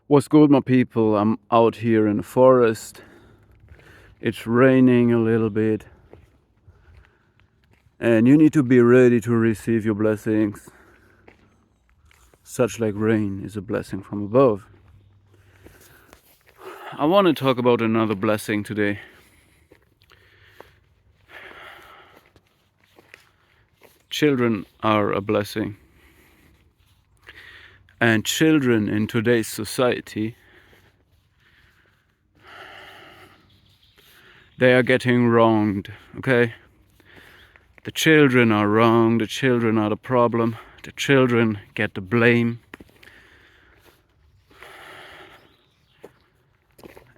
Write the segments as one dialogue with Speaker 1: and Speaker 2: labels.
Speaker 1: What's good, my people? I'm out here in the forest. It's raining a little bit. And you need to be ready to receive your blessings. Such like rain is a blessing from above. I want to talk about another blessing today. Children are a blessing. And children in today's society, they are getting wronged, okay? The children are wrong, the children are the problem, the children get the blame.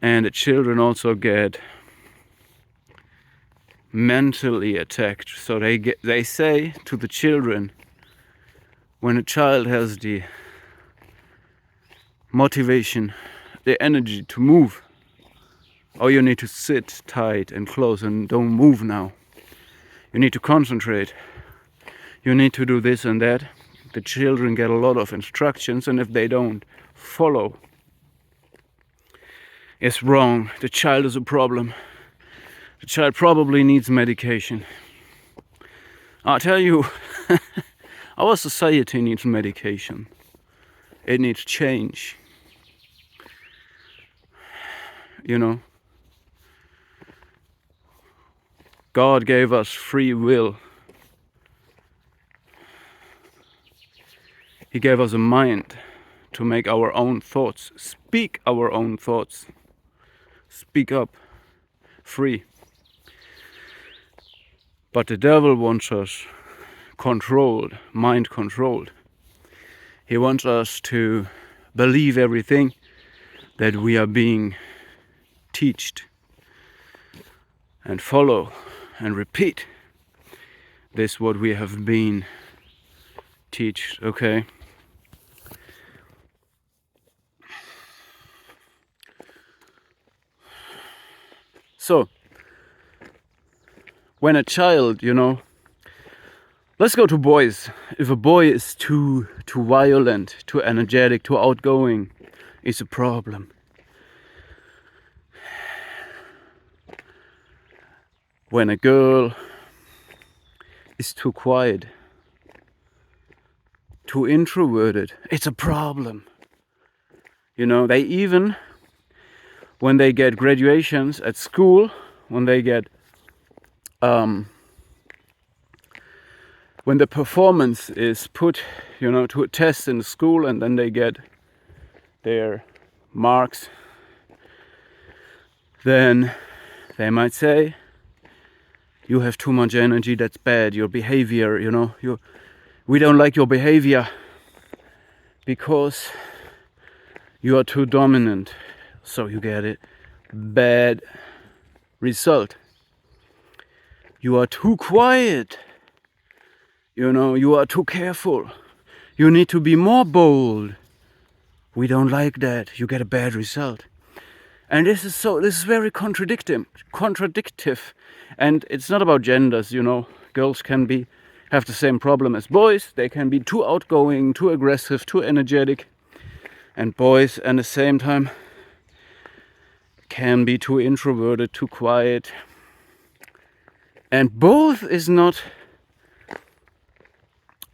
Speaker 1: And the children also get mentally attacked. So they say to the children, when a child has the motivation, the energy to move, oh, you need to sit tight and close and don't move now. You need to concentrate. You need to do this and that. The children get a lot of instructions, and if they don't follow, it's wrong. The child is a problem. The child probably needs medication. I'll tell you, our society needs medication. It needs change. You know, God gave us free will. He gave us a mind to make our own thoughts, speak our own thoughts, speak up, free. But the devil wants us controlled, mind controlled. He wants us to believe everything that we are being taught and follow and repeat this what we have been taught, okay? So, when a child, let's go to boys. If a boy is too violent, too energetic, too outgoing, it's a problem. When a girl is too quiet, too introverted, it's a problem. They even, when they get graduations at school, when they get when the performance is put, to a test in school, and then they get their marks, then they might say, you have too much energy, that's bad, your behavior, we don't like your behavior because you are too dominant, so you get a bad result. You are too quiet, you are too careful, you need to be more bold. We don't like that, you get a bad result. And this is very contradictive. And it's not about genders, girls can have the same problem as boys. They can be too outgoing, too aggressive, too energetic. And boys at the same time can be too introverted, too quiet. And both is not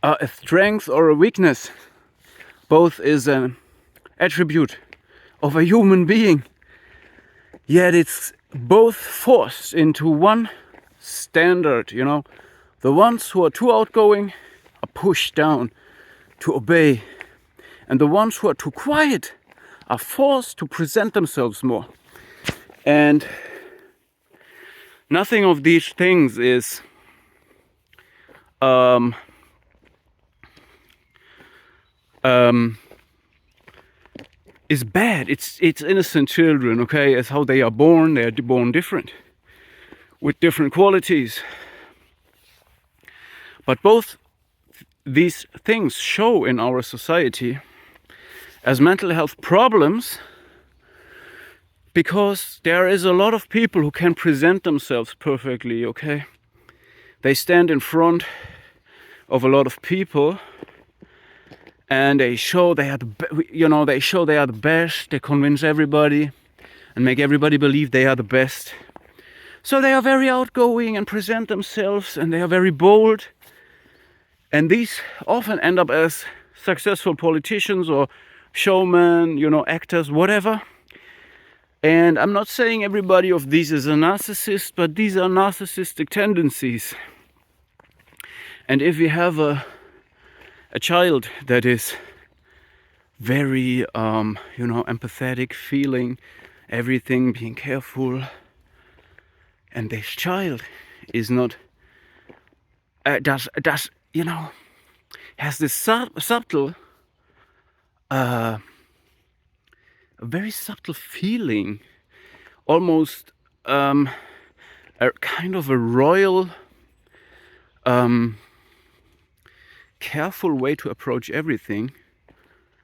Speaker 1: a strength or a weakness. Both is an attribute of a human being. Yet it's both forced into one standard, The ones who are too outgoing are pushed down to obey. And the ones who are too quiet are forced to present themselves more. And nothing of these things is bad. It's innocent children, okay? It's how they are born. They are born different, with different qualities. But both these things show in our society as mental health problems, because there is a lot of people who can present themselves perfectly, okay? They stand in front of a lot of people and they show they are they show they are the best. They convince everybody and make everybody believe they are the best. So they are very outgoing and present themselves, and they are very bold. And these often end up as successful politicians or showmen, actors, whatever. And I'm not saying everybody of these is a narcissist, but these are narcissistic tendencies. And if we have a child that is very, empathetic, feeling everything, being careful, and this child is not, has this subtle, a very subtle feeling, almost a kind of a royal, careful way to approach everything.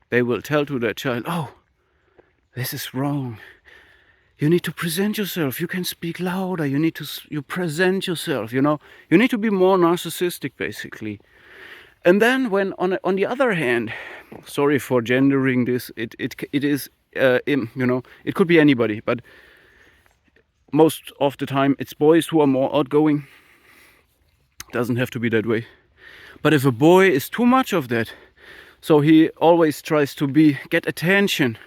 Speaker 1: They will tell to their child, oh, this is wrong. You need to present yourself. You can speak louder. You present yourself, You need to be more narcissistic, basically. And then when, on the other hand, sorry for gendering this, it is, it could be anybody, but most of the time it's boys who are more outgoing. Doesn't have to be that way. But if a boy is too much of that, so he always tries to get attention,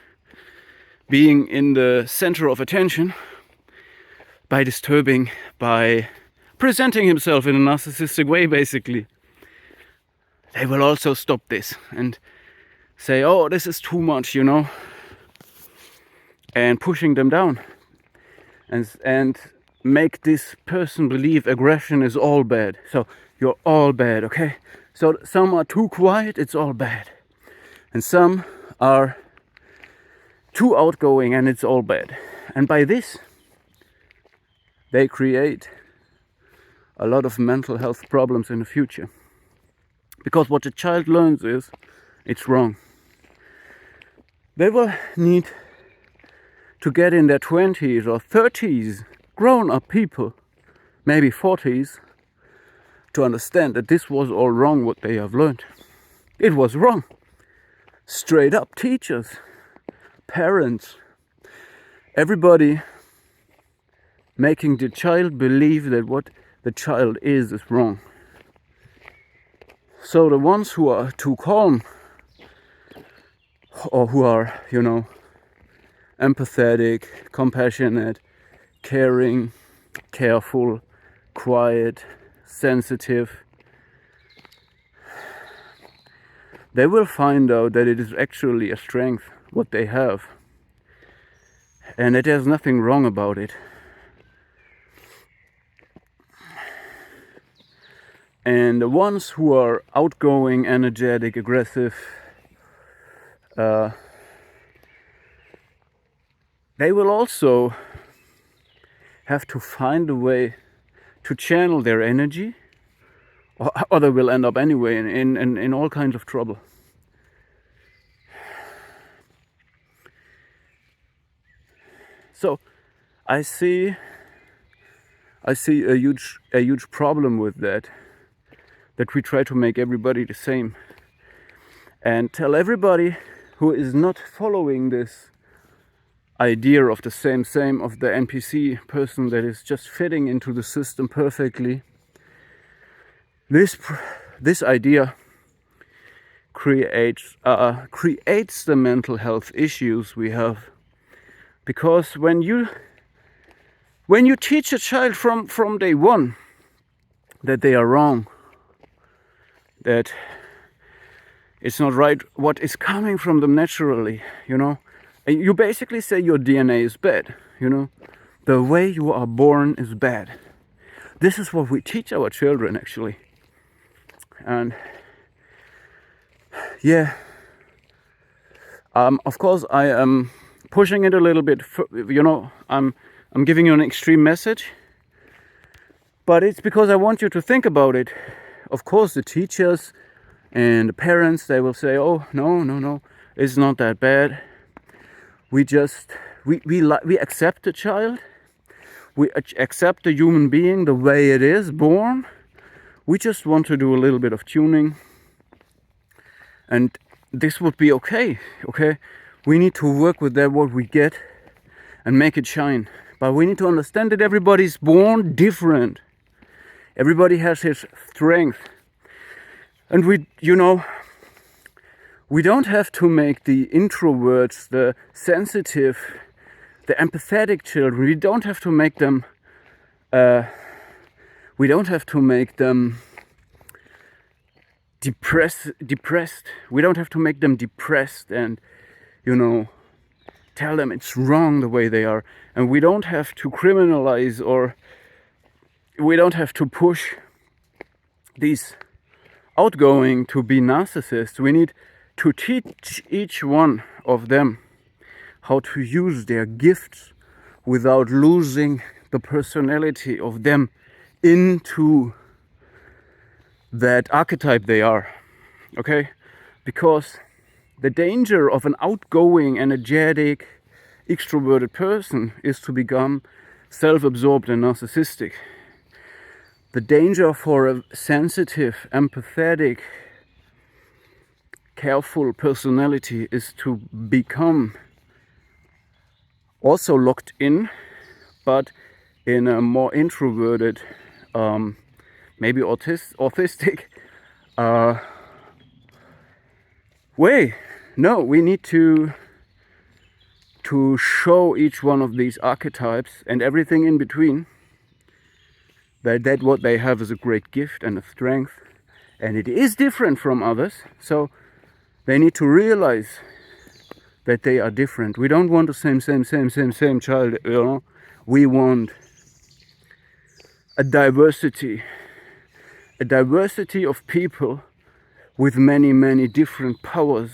Speaker 1: being in the center of attention, by disturbing, by presenting himself in a narcissistic way, basically, they will also stop this and say, oh, this is too much, and pushing them down and make this person believe aggression is all bad. So you're all bad, okay? So some are too quiet, it's all bad. And some are too outgoing and it's all bad. And by this, they create a lot of mental health problems in the future. Because what the child learns is, it's wrong. They will need to get in their 20s or 30s, grown-up people, maybe 40s, to understand that this was all wrong what they have learned. It was wrong. Straight up, teachers, parents, everybody making the child believe that what the child is wrong. So the ones who are too calm, or who are, empathetic, compassionate, caring, careful, quiet, sensitive, they will find out that it is actually a strength, what they have, and that there's nothing wrong about it. And the ones who are outgoing, energetic, aggressive, they will also have to find a way to channel their energy, or they will end up anyway in all kinds of trouble. So I see a huge problem with that we try to make everybody the same and tell everybody who is not following this idea of the same of the NPC person that is just fitting into the system perfectly. This idea creates the mental health issues we have, because when you teach a child from day one that they are wrong, that it's not right what is coming from them naturally, and you basically say your DNA is bad, the way you are born is bad. This is what we teach our children, actually. And yeah, of course I am pushing it a little bit, I'm giving you an extreme message, but it's because I want you to think about it. Of course, the teachers and the parents, they will say, oh, no, it's not that bad. We accept the child. We accept the human being the way it is, born. We just want to do a little bit of tuning and this would be okay. We need to work with that what we get and make it shine. But we need to understand that everybody's born different. Everybody has his strength. And we don't have to make the introverts, the sensitive, the empathetic children, we don't have to make them depressed. We don't have to make them depressed and, tell them it's wrong the way they are. And we don't have to criminalize, or we don't have to push these outgoing to be narcissists. We need to teach each one of them how to use their gifts without losing the personality of them into that archetype they are. Okay? Because the danger of an outgoing, energetic, extroverted person is to become self-absorbed and narcissistic. The danger for a sensitive, empathetic, careful personality is to become also locked in, but in a more introverted, maybe autistic way. No, we need to show each one of these archetypes and everything in between that what they have is a great gift and a strength, and it is different from others. So they need to realize that they are different. We don't want the same child, We want a diversity of people with many different powers,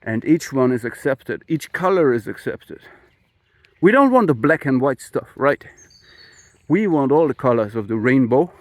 Speaker 1: and each one is accepted. Each color is accepted. We don't want the black and white stuff, right? We want all the colors of the rainbow,